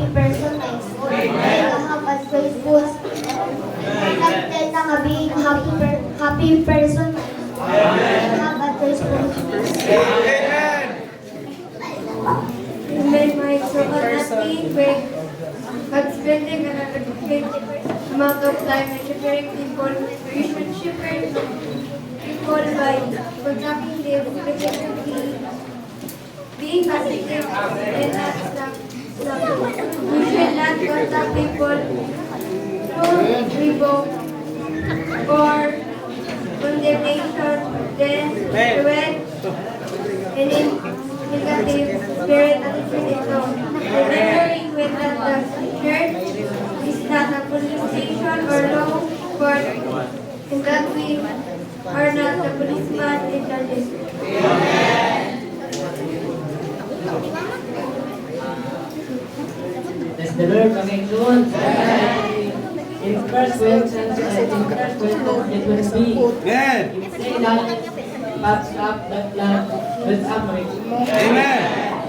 happy person na school. Have a faithful. Connected na ka being happy person na school. Have a faithful. Make my soul happy with but spending an adequate amount of time and sharing people. We should share people by contacting them frequently, being positive and not stuck. We should not contact people through revoke or condemnation, then threat, and in negative spirit attitude ito. Remembering when that the church is not a police station or law court, and that we are not the policeman in the district. Bless the Lord, Panginoon. In first Corinthians, in first Corinthians, it will be. Say that, patch up that love with suffering. Amen.